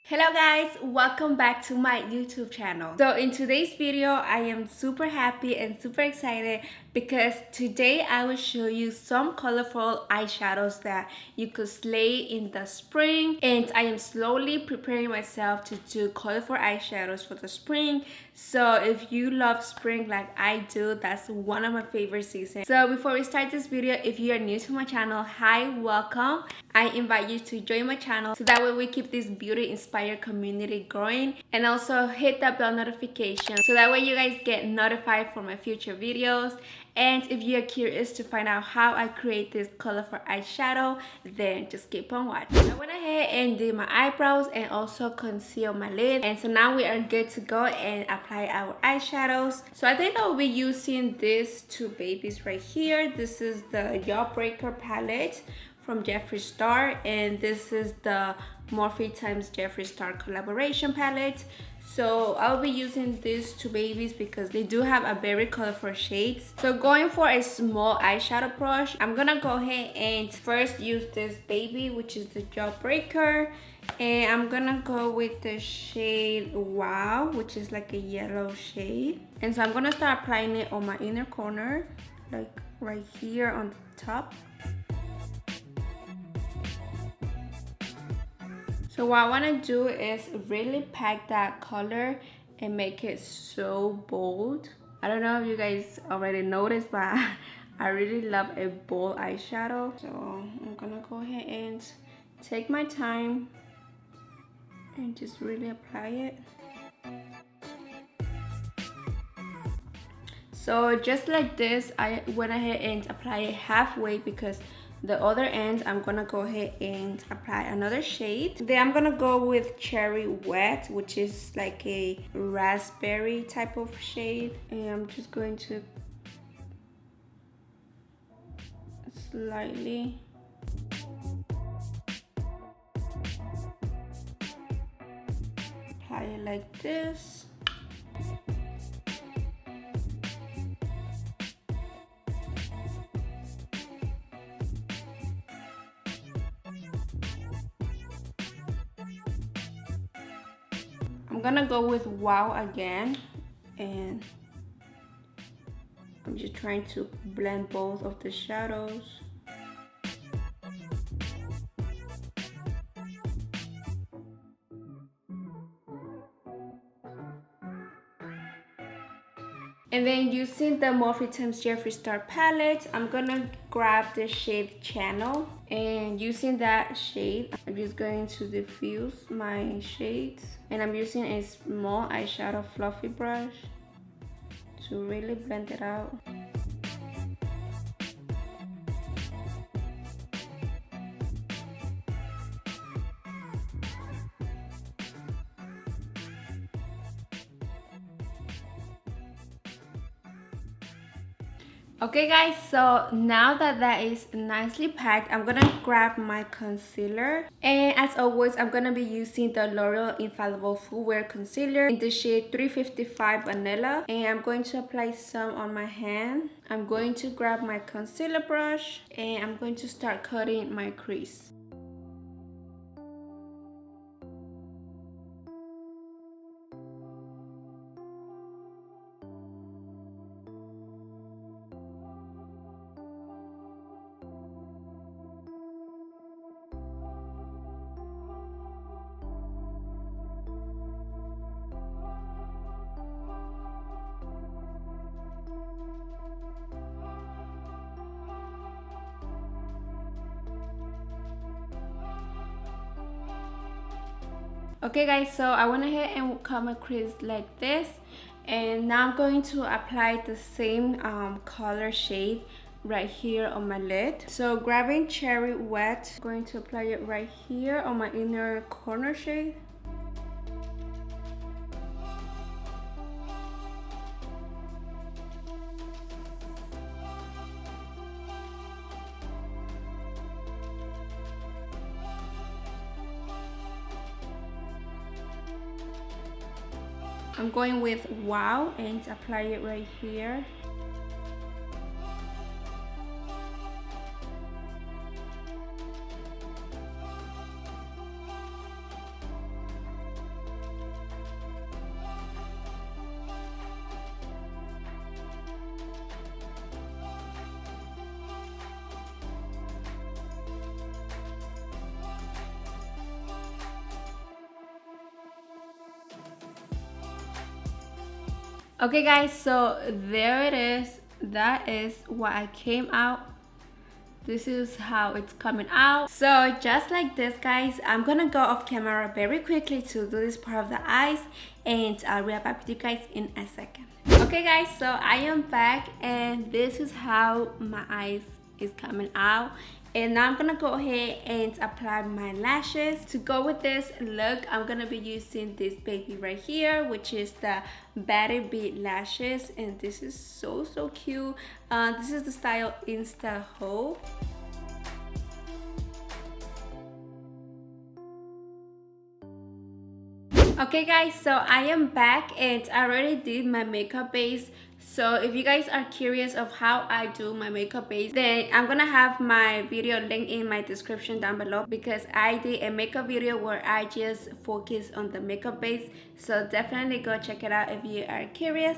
Hello guys, welcome back to my YouTube channel. So in today's video, I am super happy and super excited because today I will show you some colorful eyeshadows that you could slay in the spring, and I am slowly preparing myself to do colorful eyeshadows for the spring. So if you love spring like I do, that's one of my favorite seasons. So before we start this video, if you are new to my channel, hi, welcome. I invite you to join my channel so that way we keep this beauty inspired community growing, and also hit that bell notification so that way you guys get notified for my future videos. And if you're curious to find out how I create this colorful eyeshadow, then just keep on watching. I went ahead and did my eyebrows and also conceal my lid, and so now we are good to go and apply our eyeshadows. So I think I will be using these two babies right here. This is the Jawbreaker palette from Jeffree Star, and this is the Morphe times Jeffree Star collaboration palette. So I'll be using these two babies because they do have a very colorful shades. So going for a small eyeshadow brush, I'm gonna go ahead and first use this baby, which is the Jawbreaker, and I'm gonna go with the shade Wow, which is like a yellow shade. And so I'm gonna start applying it on my inner corner, like right here on the top. So what I want to do is really pack that color and make it so bold. I don't know if you guys already noticed, but I really love a bold eyeshadow. So I'm gonna go ahead and take my time and just really apply it. So just like this, I went ahead and applied it halfway because the other end I'm gonna go ahead and apply another shade. Then I'm gonna go with Cherry Wet, which is like a raspberry type of shade, and I'm just going to slightly apply it like this. I'm gonna go with Wow again, and I'm just trying to blend both of the shadows. And then using the Morphe times Jeffree Star palette, I'm gonna grab the shade Channel, and using that shade, I'm just going to diffuse my shades, and I'm using a small eyeshadow fluffy brush to really blend it out. Okay guys, so now that that is nicely packed, I'm gonna grab my concealer, and as always I'm gonna be using the L'Oreal Infallible Full Wear Concealer in the shade 355 Vanilla, and I'm going to apply some on my hand. I'm going to grab my concealer brush and I'm going to start cutting my crease. Okay guys, so I went ahead and cut my crease like this, and now I'm going to apply the same color shade right here on my lid. So grabbing Cherry Wet, I'm going to apply it right here on my inner corner shade. I'm going with Wow and apply it right here. Okay guys, so there it is. That is what I came out. This is how it's coming out. So just like this guys, I'm gonna go off camera very quickly to do this part of the eyes, and I'll be back with you guys in a second. Okay guys, so I am back, and this is how my eyes is coming out. And now I'm gonna go ahead and apply my lashes. To go with this look, I'm gonna be using this baby right here, which is the Batty Beat lashes, and this is so cute. This is the style Insta Ho. Okay guys, so I am back, and I already did my makeup base. So if you guys are curious of how I do my makeup base, then I'm gonna have my video linked in my description down below, because I did a makeup video where I just focus on the makeup base. So definitely go check it out if you are curious.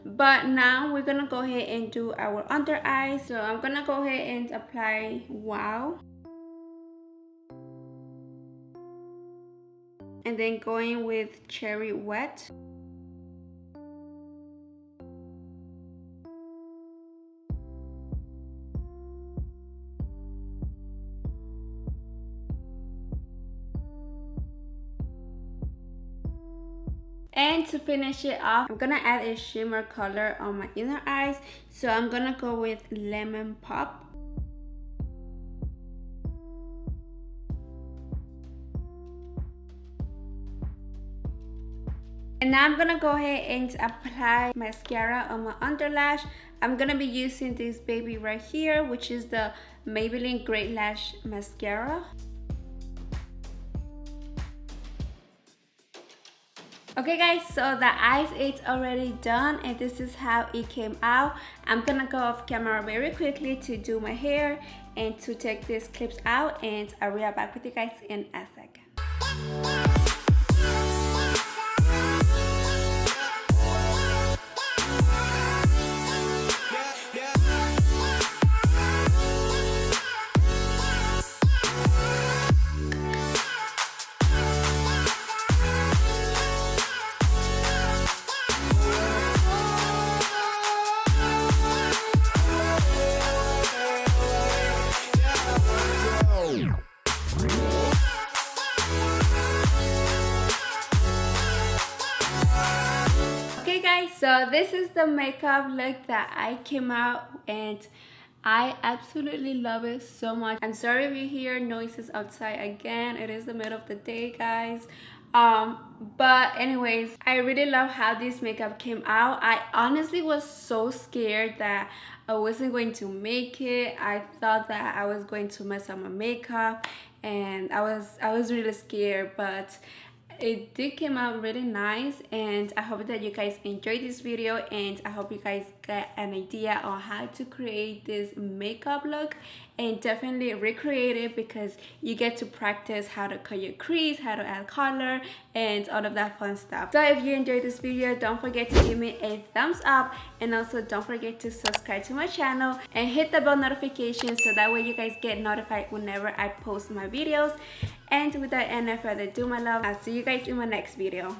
But now we're gonna go ahead and do our under eyes. So I'm gonna go ahead and apply Wow, and then going with Cherry Wet. And to finish it off, I'm gonna add a shimmer color on my inner eyes. So I'm gonna go with Lemon Pop. And now I'm gonna go ahead and apply mascara on my underlash. I'm gonna be using this baby right here, which is the Maybelline Great Lash Mascara. Okay guys, so the eyes is already done, and this is how it came out. I'm gonna go off camera very quickly to do my hair and to take these clips out, and I'll be back with you guys in a second. So this is the makeup look that I came out, and I absolutely love it so much. I'm sorry if you hear noises outside again. It is the middle of the day, guys. But anyways, I really love how this makeup came out. I honestly was so scared that I wasn't going to make it. I thought that I was going to mess up my makeup, and I was really scared, but it did come out really nice. And I hope that you guys enjoyed this video, and I hope you guys get an idea on how to create this makeup look, and definitely recreate it, because you get to practice how to cut your crease, how to add color, and all of that fun stuff. So if you enjoyed this video, don't forget to give me a thumbs up, and also don't forget to subscribe to my channel and hit the bell notification, so that way you guys get notified whenever I post my videos. And without any further ado, my love, I'll see you guys in my next video.